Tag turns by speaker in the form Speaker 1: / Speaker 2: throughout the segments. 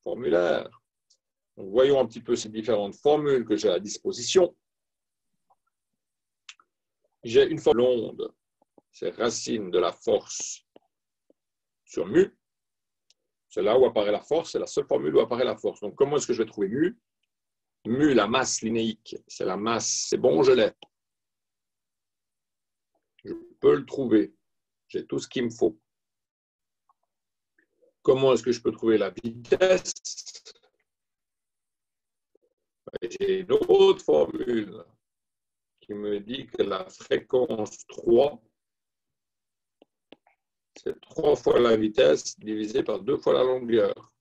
Speaker 1: formulaire. Donc, voyons un petit peu ces différentes formules que j'ai à disposition. J'ai une formule l'onde, c'est racine de la force sur mu. C'est là où apparaît la force, c'est la seule formule où apparaît la force. Donc, comment est-ce que je vais trouver mu? Mu, la masse linéique, c'est la masse. C'est bon, je l'ai. Je peux le trouver. J'ai tout ce qu'il me faut. Comment est-ce que je peux trouver la vitesse? J'ai une autre formule qui me dit que la fréquence 3, c'est 3 fois la vitesse divisé par 2 fois la longueur.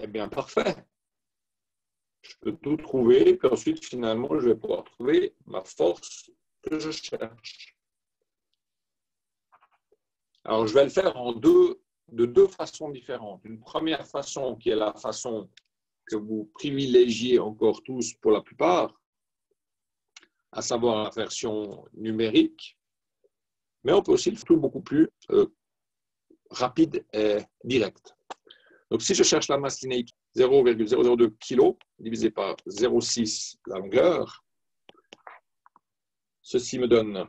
Speaker 1: Eh bien, parfait. Je peux tout trouver, puis ensuite, finalement, je vais pouvoir trouver ma force que je cherche. Alors, je vais le faire de deux façons différentes. Une première façon qui est la façon que vous privilégiez encore tous pour la plupart, à savoir la version numérique, mais on peut aussi le faire beaucoup plus rapide et direct. Donc, si je cherche la masse linéique 0,002 kg divisé par 0,6 la longueur, ceci me donne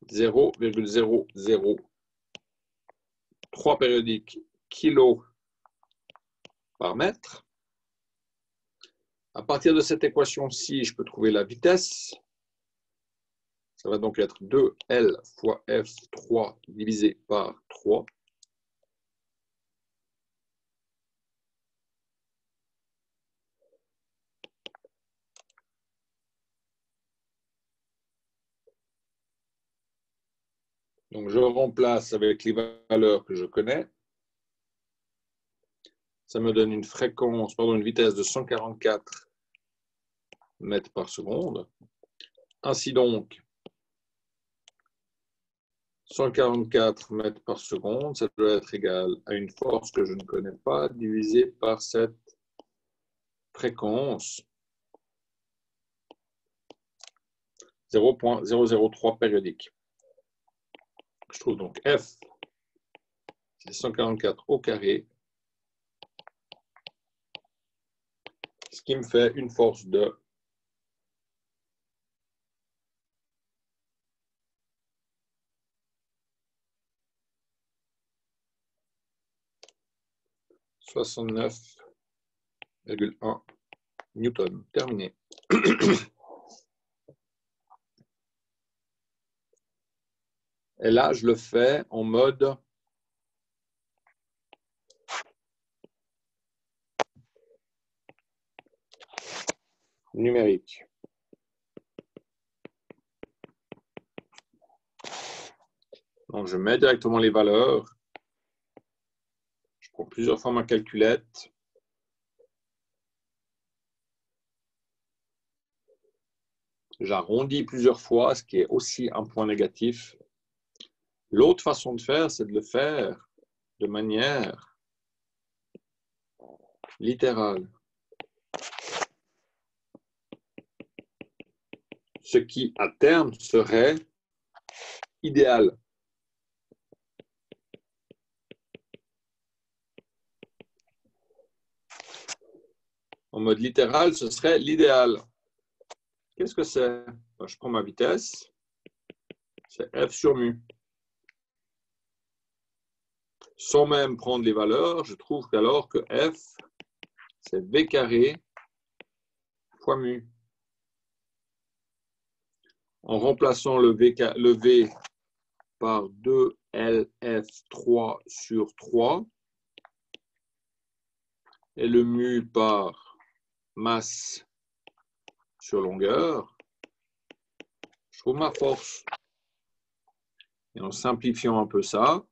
Speaker 1: 0,003 périodiques kg par mètre. À partir de cette équation-ci, je peux trouver la vitesse. Ça va donc être 2L fois F3 divisé par 3. Donc, je remplace avec les valeurs que je connais. Ça me donne une vitesse de 144 mètres par seconde. Ainsi donc, 144 mètres par seconde, ça doit être égal à une force que je ne connais pas, divisée par cette fréquence 0,003 périodique. Je trouve donc F, c'est 144 au carré, ce qui me fait une force de 69,1 newton. Terminé. Et là, je le fais en mode numérique. Donc, je mets directement les valeurs. Je prends plusieurs fois ma calculette. J'arrondis plusieurs fois, ce qui est aussi un point négatif. L'autre façon de faire, c'est de le faire de manière littérale. Ce qui, à terme, serait idéal. En mode littéral, ce serait l'idéal. Qu'est-ce que c'est? Je prends ma vitesse. C'est F sur mu. Sans même prendre les valeurs, je trouve qu'alors que F, c'est V carré fois mu. En remplaçant le V par 2LF3 sur 3 et le mu par masse sur longueur, je trouve ma force. Et en simplifiant un peu ça,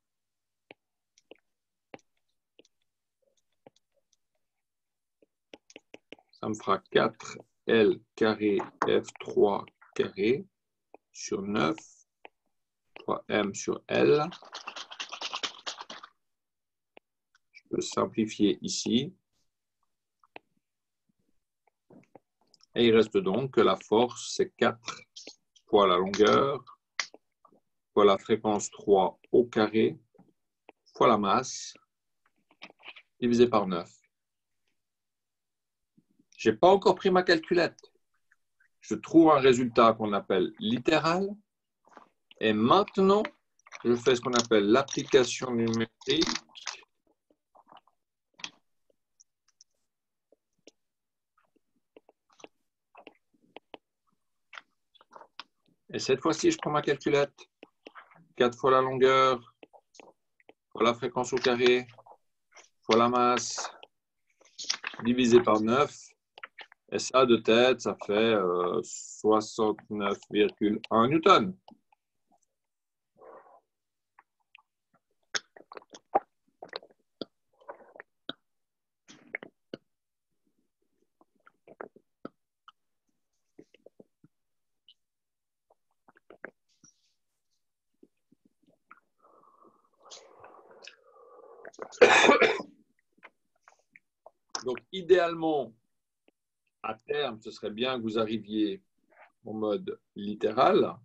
Speaker 1: ça me fera 4L carré F3 carré sur 9 fois M sur L. Je peux simplifier ici. Et il reste donc que la force, c'est 4 fois la longueur, fois la fréquence 3 au carré, fois la masse, divisé par 9. Je n'ai pas encore pris ma calculette. Je trouve un résultat qu'on appelle littéral. Et maintenant, je fais ce qu'on appelle l'application numérique. Et cette fois-ci, je prends ma calculette. 4 fois la longueur, fois la fréquence au carré, fois la masse, divisé par 9. Et ça, de tête, ça fait 69,1 newtons. Donc, idéalement, à terme, ce serait bien que vous arriviez en mode littéral.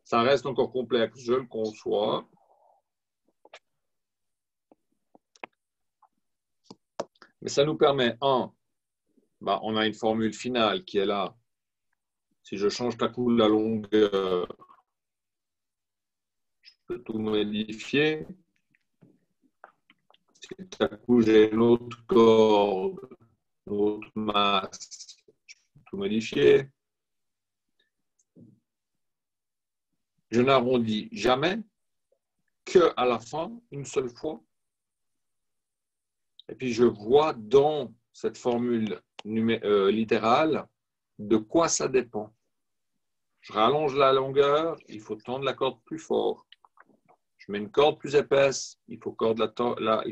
Speaker 1: Ça reste encore complexe, je le conçois. Mais ça nous permet, on a une formule finale qui est là. Si je change tout à coup la longueur, je peux tout modifier. Si tout à coup j'ai une autre corde, une autre masse, je peux tout modifier. Je n'arrondis jamais qu'à la fin, une seule fois. Et puis je vois dans cette formule littérale de quoi ça dépend. Je rallonge la longueur, il faut tendre la corde plus fort. Je mets une corde plus épaisse, il faut corde la.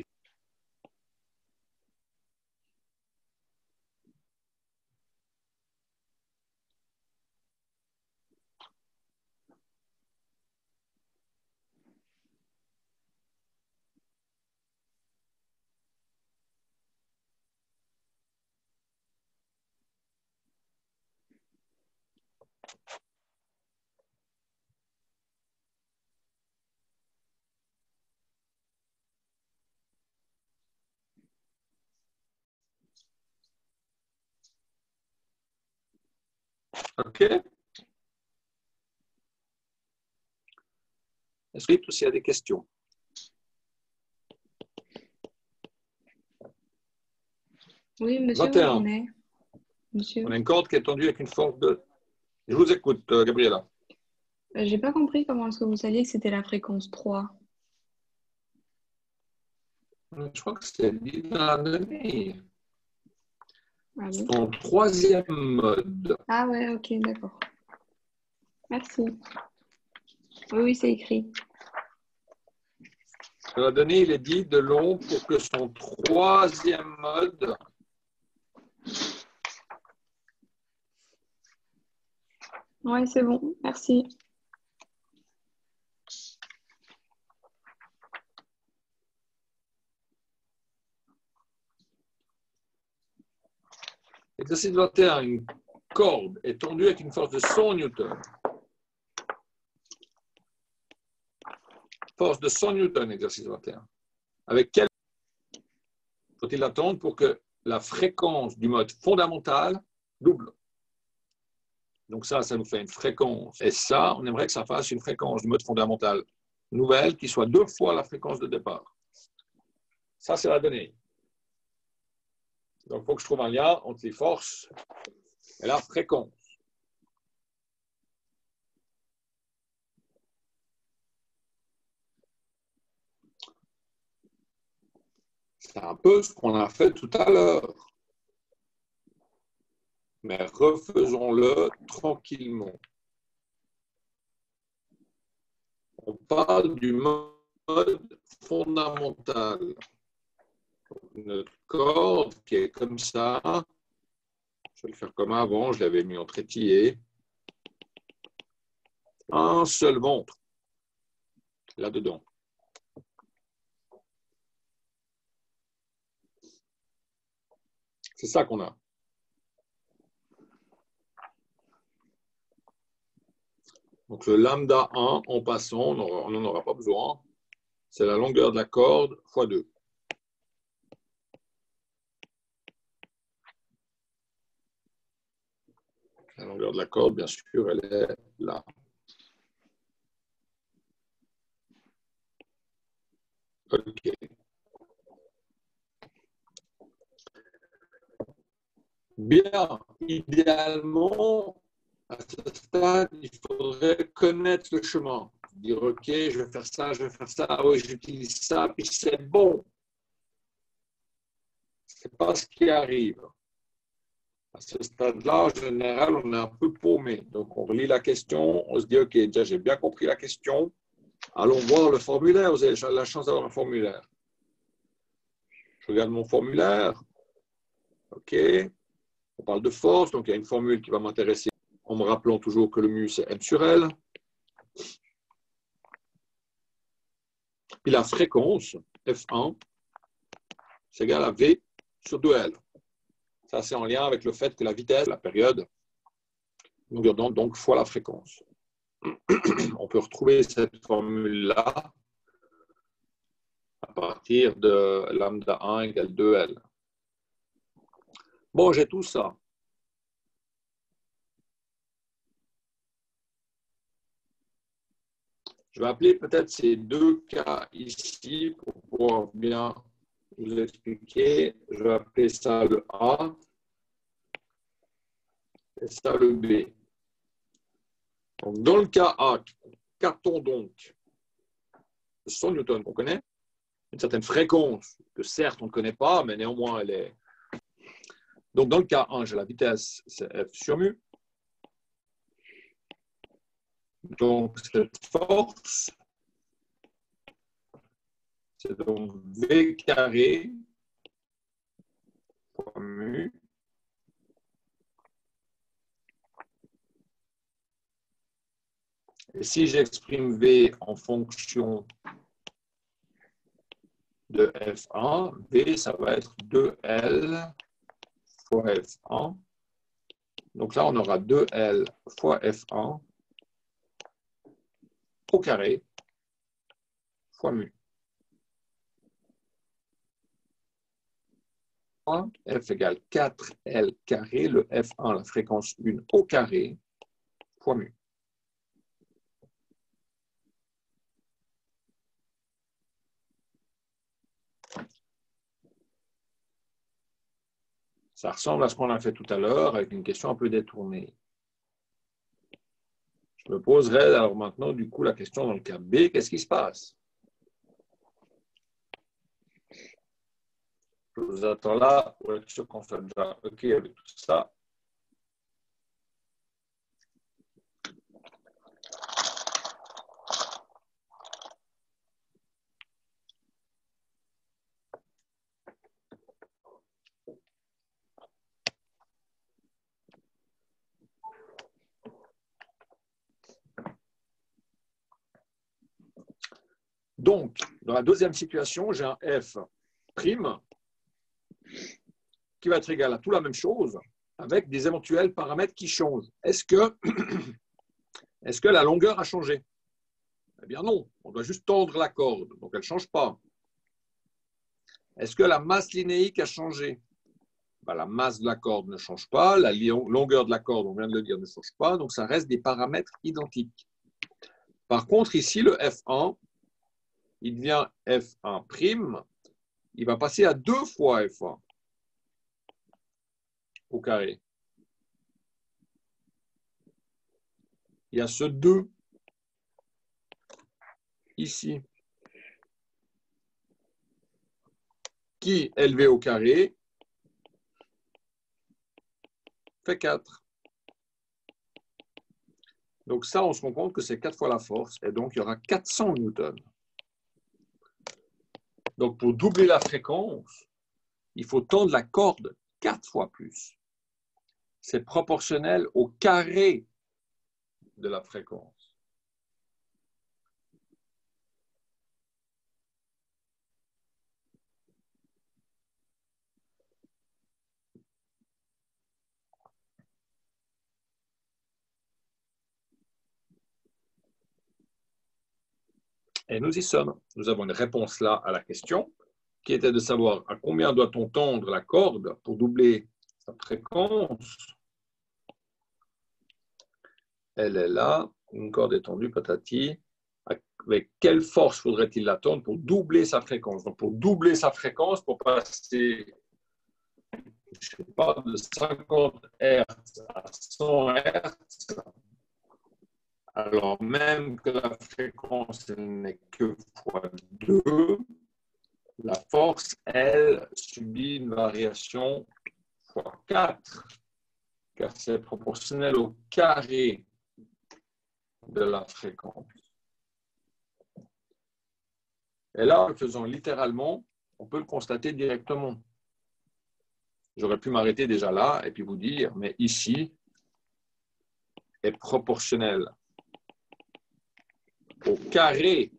Speaker 1: OK? Est-ce qu'il y a des questions?
Speaker 2: Oui, monsieur,
Speaker 1: 21.
Speaker 2: on est. Monsieur.
Speaker 1: On a une corde qui est tendue avec une force de. Je vous écoute, Gabriela.
Speaker 2: J'ai pas compris comment est-ce que vous saviez que c'était la fréquence 3.
Speaker 1: Je crois que c'est dit dans la donnée.
Speaker 2: Ah bon?
Speaker 1: Son troisième mode.
Speaker 2: Ah ouais, ok, d'accord. Merci. Oui, c'est écrit.
Speaker 1: Dans la donnée, il est dit de long pour que son troisième mode.
Speaker 2: Ouais, c'est bon, merci.
Speaker 1: Exercice 21, une corde est tendue avec une force de 100 newtons. Force de 100 newtons, exercice 21. Avec quelle faut-il attendre pour que la fréquence du mode fondamental double? Donc ça nous fait une fréquence. Et ça, on aimerait que ça fasse une fréquence du mode fondamental nouvelle qui soit 2 fois la fréquence de départ. Ça, c'est la donnée. Donc, il faut que je trouve un lien entre les forces et la fréquence. C'est un peu ce qu'on a fait tout à l'heure. Mais refaisons-le tranquillement. On parle du mode fondamental. Notre corde qui est comme ça. Je vais le faire comme avant, je l'avais mis en trétillé. Un seul ventre, là-dedans. C'est ça qu'on a. Donc le lambda 1, en passant, on n'en aura pas besoin. C'est la longueur de la corde fois 2. La longueur de la corde, bien sûr, elle est là. OK. Bien, idéalement, à ce stade, il faudrait connaître le chemin. Dire, OK, je vais faire ça, oui, j'utilise ça, puis c'est bon. Ce n'est pas ce qui arrive. À ce stade-là, en général, on est un peu paumé. Donc, on relit la question, on se dit, OK, déjà, j'ai bien compris la question. Allons voir le formulaire. Vous avez la chance d'avoir un formulaire. Je regarde mon formulaire. OK. On parle de force, donc il y a une formule qui va m'intéresser en me rappelant toujours que le mu, c'est M sur L. Puis la fréquence, F1, c'est égal à V sur 2L. Ça, c'est en lien avec le fait que la vitesse, la période, longueur d'onde, donc fois la fréquence. On peut retrouver cette formule-là à partir de lambda 1 égale 2L. Bon, j'ai tout ça. Je vais appeler peut-être ces deux cas ici pour pouvoir bien vous expliquer. Je vais appeler ça le A et ça le B. Donc, dans le cas A, qu'a-t-on donc? 100 newtons qu'on connaît, une certaine fréquence que certes on ne connaît pas, mais néanmoins elle est. Donc dans le cas 1, j'ai la vitesse, c'est F sur mu. Donc cette force, c'est donc V carré fois mu. Et si j'exprime V en fonction de F1, V, ça va être 2L fois F1. Donc là, on aura 2L fois F1 au carré fois mu. F égale 4L carré, le F1, la fréquence 1 au carré, fois mu. Ça ressemble à ce qu'on a fait tout à l'heure avec une question un peu détournée. Je me poserai alors maintenant du coup la question dans le cas B, qu'est-ce qui se passe? Je vous attends là pour être sûr qu'on soit déjà OK avec tout ça. Donc, dans la deuxième situation, j'ai un F prime qui va être égal à tout la même chose avec des éventuels paramètres qui changent. Est-ce que la longueur a changé? Eh bien non, on doit juste tendre la corde, donc elle ne change pas. Est-ce que la masse linéique a changé? Ben, la masse de la corde ne change pas, la longueur de la corde, on vient de le dire, ne change pas, donc ça reste des paramètres identiques. Par contre, ici, le F1, il devient F1', il va passer à 2 fois F1 au carré. Il y a ce 2 ici qui, élevé au carré, fait 4. Donc ça, on se rend compte que c'est 4 fois la force, et donc il y aura 400 newtons. Donc pour doubler la fréquence, il faut tendre la corde 4 fois plus. C'est proportionnel au carré de la fréquence. Et nous y sommes. Nous avons une réponse là à la question, qui était de savoir à combien doit-on tendre la corde pour doubler sa fréquence. Elle est là, une corde est tendue, patati. Avec quelle force faudrait-il la tendre pour doubler sa fréquence? Donc, pour doubler sa fréquence, pour passer, je ne sais pas, de 50 Hz à 100 Hz, alors même que la fréquence n'est que fois 2, la force, elle, subit une variation fois 4, car c'est proportionnel au carré de la fréquence. Et là, en le faisant littéralement, on peut le constater directement. J'aurais pu m'arrêter déjà là et puis vous dire, mais ici est proportionnel au carré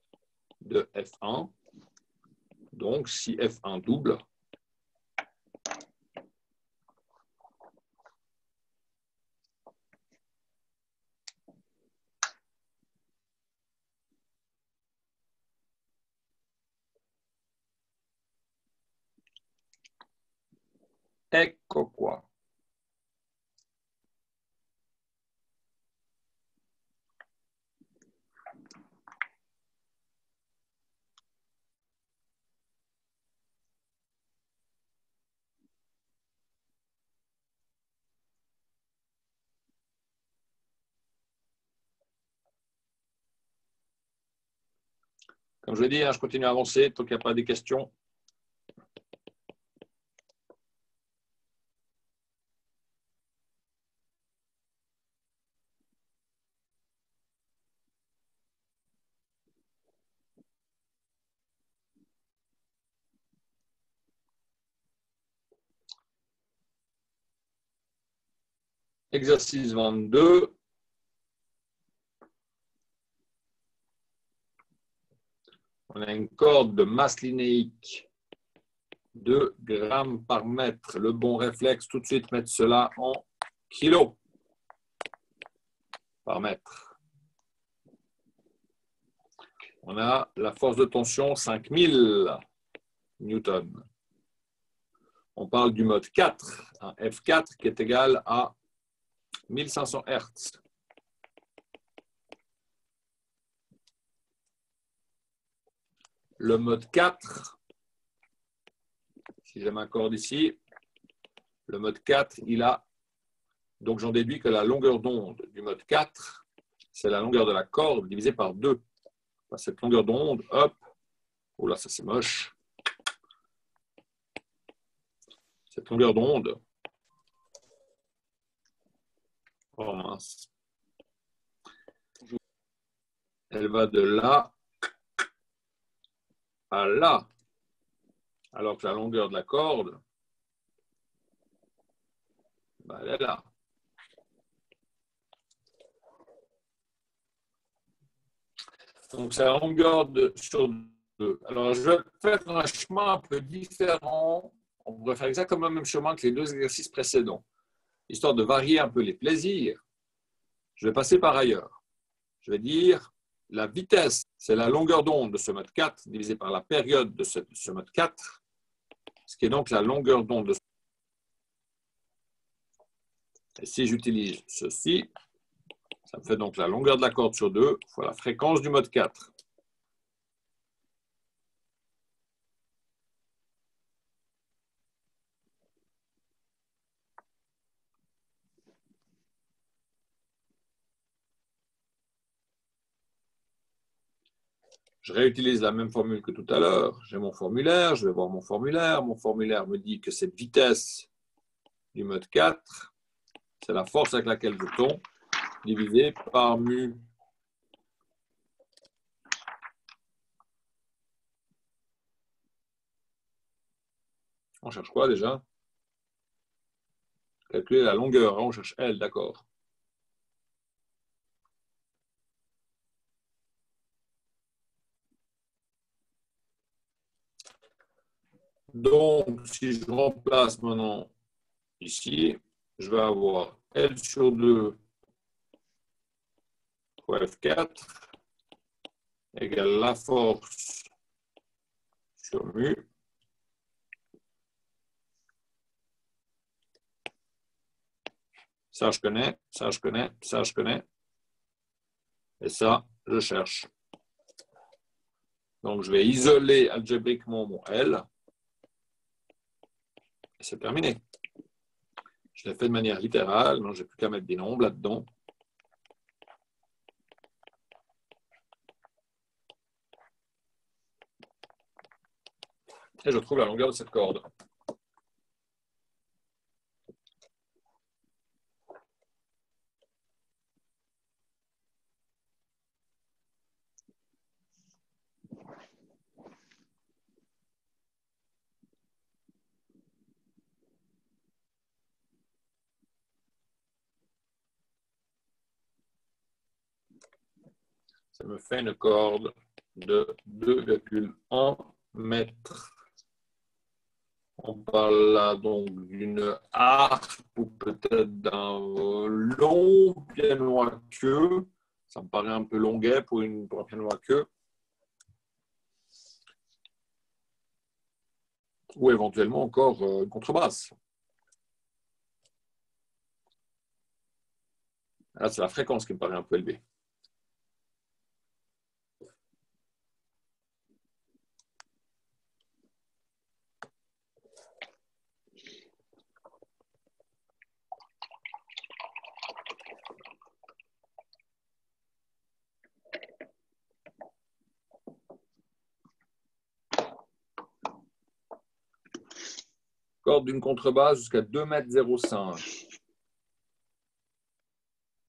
Speaker 1: de F1. Donc, si F1 double, ecco quoi. Comme je l'ai dit, je continue à avancer tant qu'il n'y a pas de questions. Exercice 22. On a une corde de masse linéique 2 grammes par mètre. Le bon réflexe, tout de suite, mettre cela en kilos par mètre. On a la force de tension 5000 newtons. On parle du mode 4, un F4 qui est égal à 1500 Hz. Le mode 4, si j'ai ma corde ici, le mode 4, il a, donc j'en déduis que la longueur d'onde du mode 4, c'est la longueur de la corde divisée par 2. Cette longueur d'onde, hop, oh là, ça c'est moche. Cette longueur d'onde, oh mince, elle va de là à là, alors que la longueur de la corde, ben, elle est là. Donc c'est la longueur sur 2. Alors je vais faire un chemin un peu différent. On pourrait faire exactement le même chemin que les deux exercices précédents, histoire de varier un peu les plaisirs. Je vais passer par ailleurs. Je vais dire la vitesse, c'est la longueur d'onde de ce mode 4 divisé par la période de ce mode 4, ce qui est donc la longueur d'onde de ce. Et si j'utilise ceci, ça me fait donc la longueur de la corde sur 2 fois la fréquence du mode 4. Je réutilise la même formule que tout à l'heure. J'ai mon formulaire, je vais voir mon formulaire. Mon formulaire me dit que cette vitesse du mode 4, c'est la force avec laquelle je tombe, divisé par mu. On cherche quoi déjà? Calculer la longueur, on cherche L, d'accord. Donc, si je remplace maintenant ici, je vais avoir L sur 2 fois F4 égale la force sur mu. Ça, je connais, ça, je connais, ça, je connais. Et ça, je cherche. Donc, je vais isoler algébriquement mon L. Et c'est terminé. Je l'ai fait de manière littérale. Non, je n'ai plus qu'à mettre des nombres là-dedans. Et je trouve la longueur de cette corde. Ça me fait une corde de 2,1 mètres. On parle là donc d'une harpe ou peut-être d'un long piano à queue. Ça me paraît un peu longuet pour un piano à queue. Ou éventuellement encore une contrebasse. Là, c'est la fréquence qui me paraît un peu élevée. Corde d'une contrebasse jusqu'à 2,05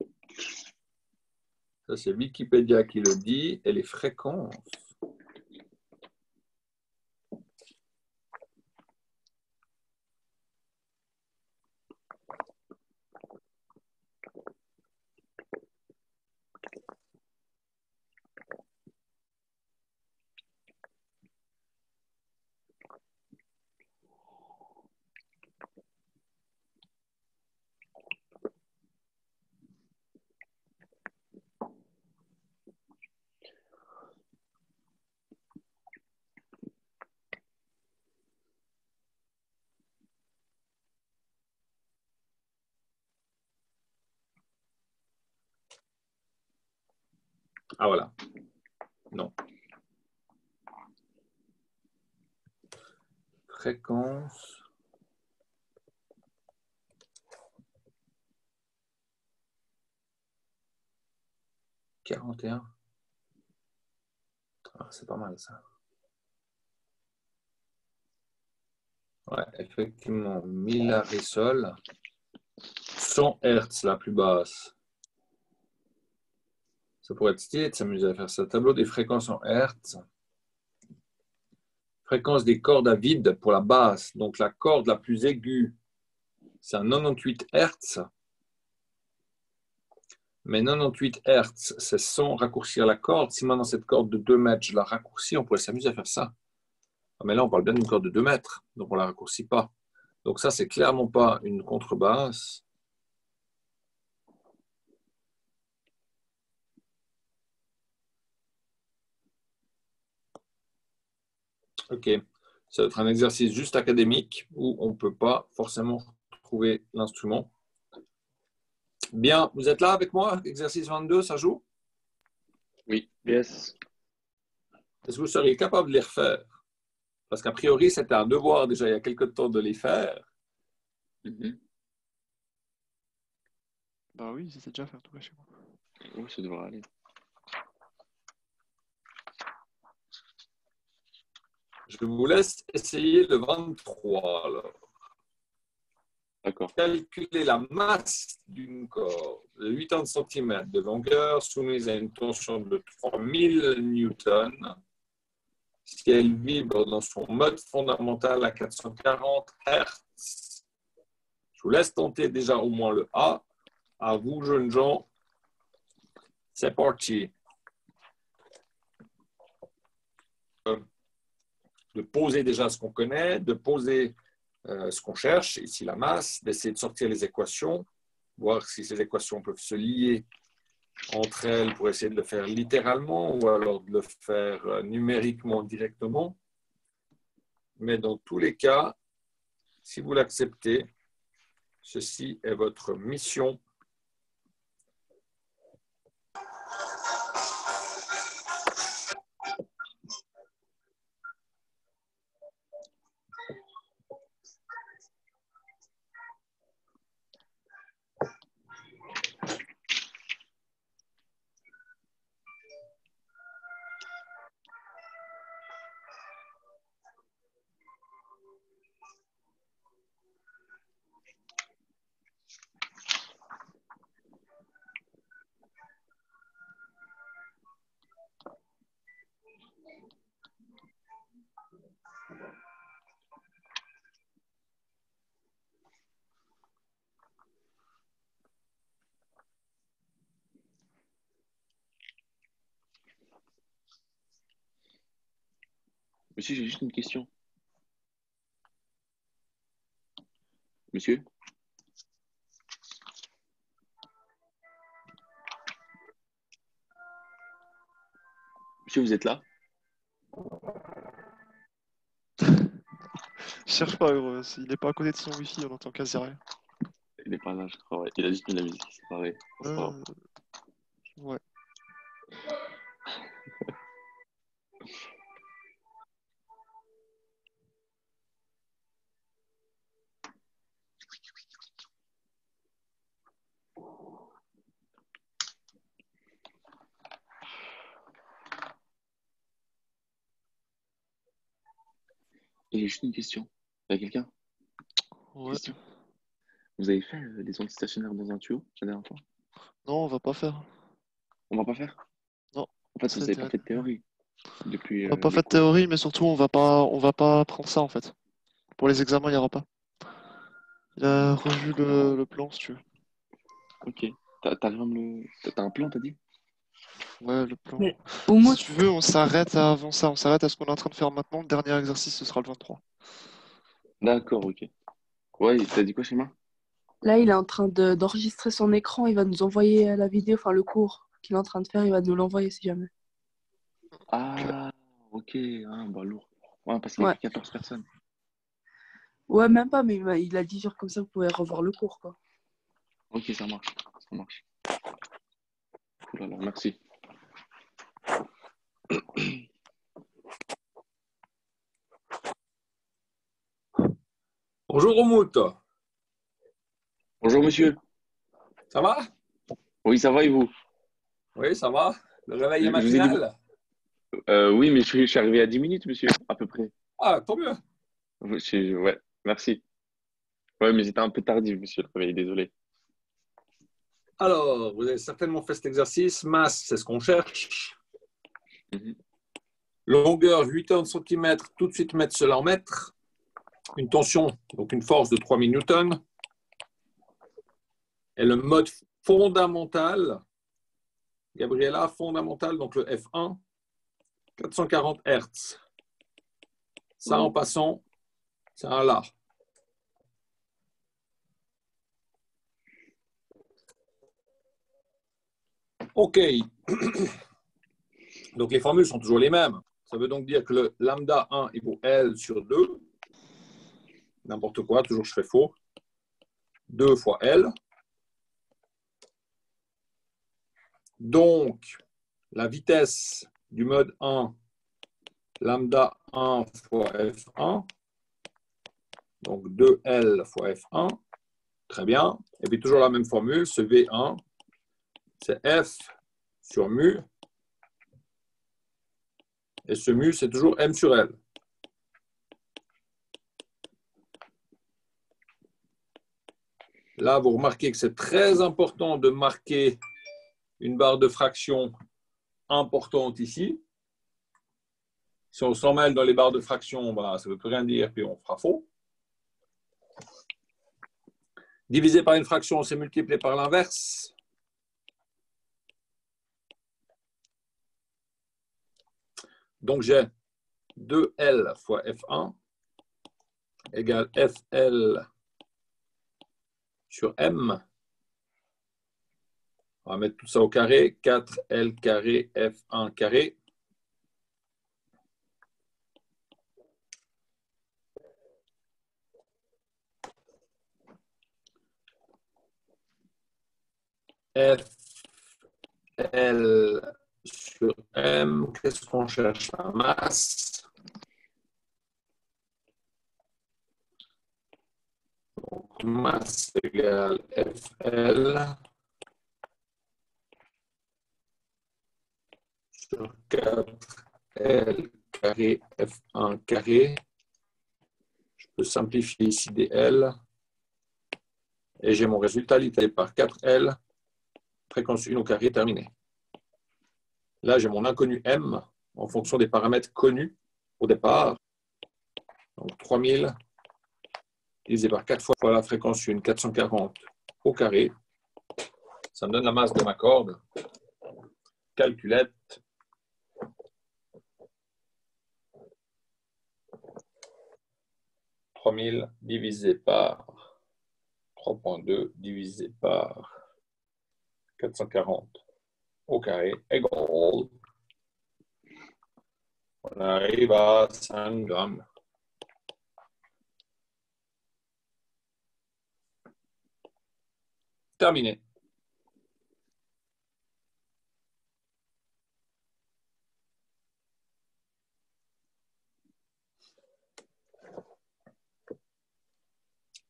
Speaker 1: m. Ça, c'est Wikipédia qui le dit. Et les fréquences. Ah, voilà. Non. Fréquence. « 41. Ah, c'est pas mal, ça. Ouais, effectivement. Mi, la, ré, sol. 100 Hz, la plus basse. Ça pourrait être stylé de s'amuser à faire ça. Tableau des fréquences en Hertz. Fréquence des cordes à vide pour la basse. Donc la corde la plus aiguë, c'est un 98 Hz. Mais 98 Hz, c'est sans raccourcir la corde. Si maintenant cette corde de 2 mètres, je la raccourcis, on pourrait s'amuser à faire ça. Mais là, on parle bien d'une corde de 2 mètres. Donc on ne la raccourcit pas. Donc ça, c'est clairement pas une contrebasse. Ok, ça va être un exercice juste académique où on ne peut pas forcément trouver l'instrument. Bien, vous êtes là avec moi? Exercice 22, ça joue?
Speaker 3: Oui. Yes.
Speaker 1: Est-ce que vous seriez capable de les refaire? Parce qu'a priori, c'était un devoir déjà il y a quelque temps de les faire.
Speaker 4: Bah oui, j'essaie déjà de faire tout là chez moi.
Speaker 3: Oui, ça devrait aller.
Speaker 1: Je vous laisse essayer le 23 alors.
Speaker 3: D'accord.
Speaker 1: Calculer la masse d'une corde de 80 cm de longueur soumise à une tension de 3000 newtons si elle vibre dans son mode fondamental à 440 Hz. Je vous laisse tenter déjà au moins le A. À vous, jeunes gens, c'est parti. De poser déjà ce qu'on connaît, de poser ce qu'on cherche, ici la masse, d'essayer de sortir les équations, voir si ces équations peuvent se lier entre elles pour essayer de le faire littéralement ou alors de le faire numériquement directement. Mais dans tous les cas, si vous l'acceptez, ceci est votre mission.
Speaker 3: Monsieur, j'ai juste une question. Monsieur? Monsieur, vous êtes là?
Speaker 4: Cherche pas, heureux. S'il n'est pas à côté de son wifi, on entend quasi rien.
Speaker 3: Il n'est pas là, je crois. Ouais. Il a juste mis la musique. C'est pareil. C'est pas grave.
Speaker 4: Ouais.
Speaker 3: Et j'ai juste une question. Il y a quelqu'un?
Speaker 4: Ouais.
Speaker 3: Question. Vous avez fait des anti-stationnaires dans un tuyau la dernière fois?
Speaker 4: Non, on va pas faire.
Speaker 3: On va pas faire?
Speaker 4: Non.
Speaker 3: En fait,
Speaker 4: Ça
Speaker 3: vous
Speaker 4: a
Speaker 3: n'avez
Speaker 4: été
Speaker 3: pas fait de
Speaker 4: annulé.
Speaker 3: théorie depuis
Speaker 4: On va pas
Speaker 3: les
Speaker 4: faire de
Speaker 3: cours.
Speaker 4: théorie, mais surtout on va pas prendre ça en fait. Pour les examens, il n'y aura pas. Il a revu le plan si tu veux.
Speaker 3: Ok. T'as un plan, t'as dit?
Speaker 4: Ouais, le plan.
Speaker 2: Mais au moins,
Speaker 4: Si tu veux, on s'arrête avant ça. On s'arrête à ce qu'on est en train de faire maintenant. Le dernier exercice, ce sera le 23.
Speaker 3: D'accord, ok. Ouais, t'as dit quoi, Schéma?
Speaker 2: là, il est en train d'enregistrer son écran. Il va nous envoyer la vidéo, enfin le cours qu'il est en train de faire. Il va nous l'envoyer si jamais.
Speaker 3: Ah, ok. Ah, bah lourd. Ouais, parce qu'il n'y a
Speaker 2: Ouais.
Speaker 3: que 14 personnes.
Speaker 2: Ouais, même pas, mais il a dit genre comme ça, vous pouvez revoir le cours, quoi.
Speaker 3: Ok, ça marche. Ça marche. Oh là là, merci.
Speaker 1: Bonjour Romout,
Speaker 3: Bonjour, monsieur.
Speaker 1: ça va?
Speaker 3: Oui, ça va et vous?
Speaker 1: Oui, ça va. Le réveil est
Speaker 3: Je vous ai dit.
Speaker 1: matinal?
Speaker 3: Oui, mais je suis arrivé à 10 minutes, monsieur, à peu près.
Speaker 1: Ah, tant mieux.
Speaker 3: Ouais, merci. Ouais, mais j'étais un peu tardif, monsieur le réveil, désolé.
Speaker 1: Alors, vous avez certainement fait cet exercice. Masse, c'est ce qu'on cherche.
Speaker 3: Mhm.
Speaker 1: Longueur 8 cm, tout de suite mettre cela en mètres. Une tension, donc une force de 3000 newtons. Et le mode fondamental, Gabriella, fondamental, donc le F1, 440 Hz. Ça,
Speaker 2: Oui.
Speaker 1: en passant, c'est un La. OK. Donc, les formules sont toujours les mêmes. Ça veut donc dire que le lambda 1 égale L sur 2. N'importe quoi, toujours je fais faux. 2 fois L. Donc, la vitesse du mode 1, lambda 1 fois F1. Donc, 2L fois F1. Très bien. Et puis, toujours la même formule, ce V1, c'est F sur mu. Et ce mu, c'est toujours M sur L. Là, vous remarquez que c'est très important de marquer une barre de fraction importante ici. Si on s'en mêle dans les barres de fraction, bah, ça ne veut plus rien dire, puis on fera faux. Divisé par une fraction, c'est multiplié par l'inverse. Donc, j'ai 2L fois F1 égale FL sur M. On va mettre tout ça au carré. 4L carré F1 carré. FL sur M. Qu'est-ce qu'on cherche? La masse. Donc, masse égale FL sur 4L carré F1 carré. Je peux simplifier ici des L. Et j'ai mon résultat littéral par 4L. Fréquence 1 au carré terminé. Là, j'ai mon inconnu M en fonction des paramètres connus au départ. Donc 3000 divisé par 4 fois la fréquence 1, 440 au carré. Ça me donne la masse de ma corde. Calculette. Divisé par 3.2 divisé par 440 au carré égale. On arrive à 5 grammes. Terminé.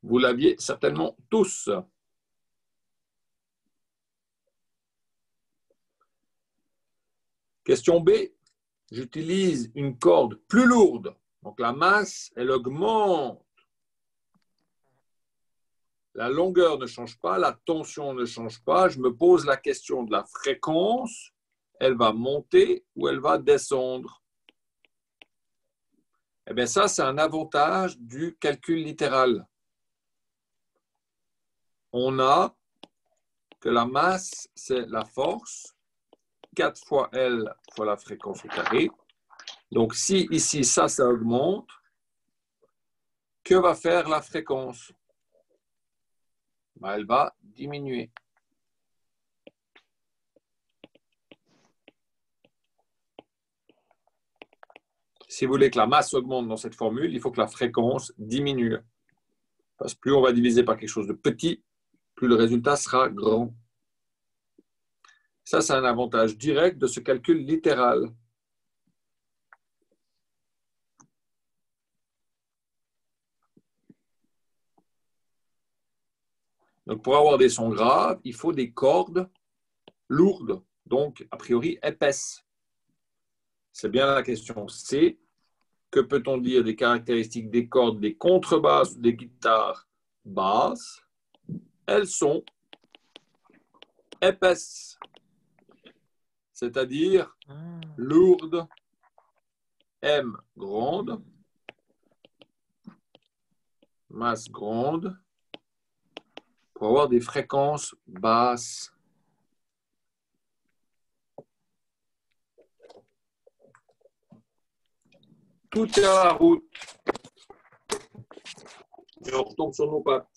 Speaker 1: Vous l'aviez certainement tous. Question B. J'utilise une corde plus lourde. Donc la masse, elle augmente. La longueur ne change pas, la tension ne change pas. Je me pose la question de la fréquence. Elle va monter ou elle va descendre. Eh bien ça, c'est un avantage du calcul littéral. On a que la masse, c'est la force, 4 fois L fois la fréquence au carré. Donc, si ici, ça augmente, que va faire la fréquence? Ben, elle va diminuer. Si vous voulez que la masse augmente dans cette formule, il faut que la fréquence diminue. Parce que plus on va diviser par quelque chose de petit, plus le résultat sera grand. Ça, c'est un avantage direct de ce calcul littéral. Donc, pour avoir des sons graves, il faut des cordes lourdes, donc a priori épaisses. C'est bien la question C. Que peut-on dire des caractéristiques des cordes des contrebasses ou des guitares basses? Elles sont épaisses, c'est-à-dire lourdes, M grande, masse grande, pour avoir des fréquences basses. Tout est à la route. Et on retombe sur nos pattes.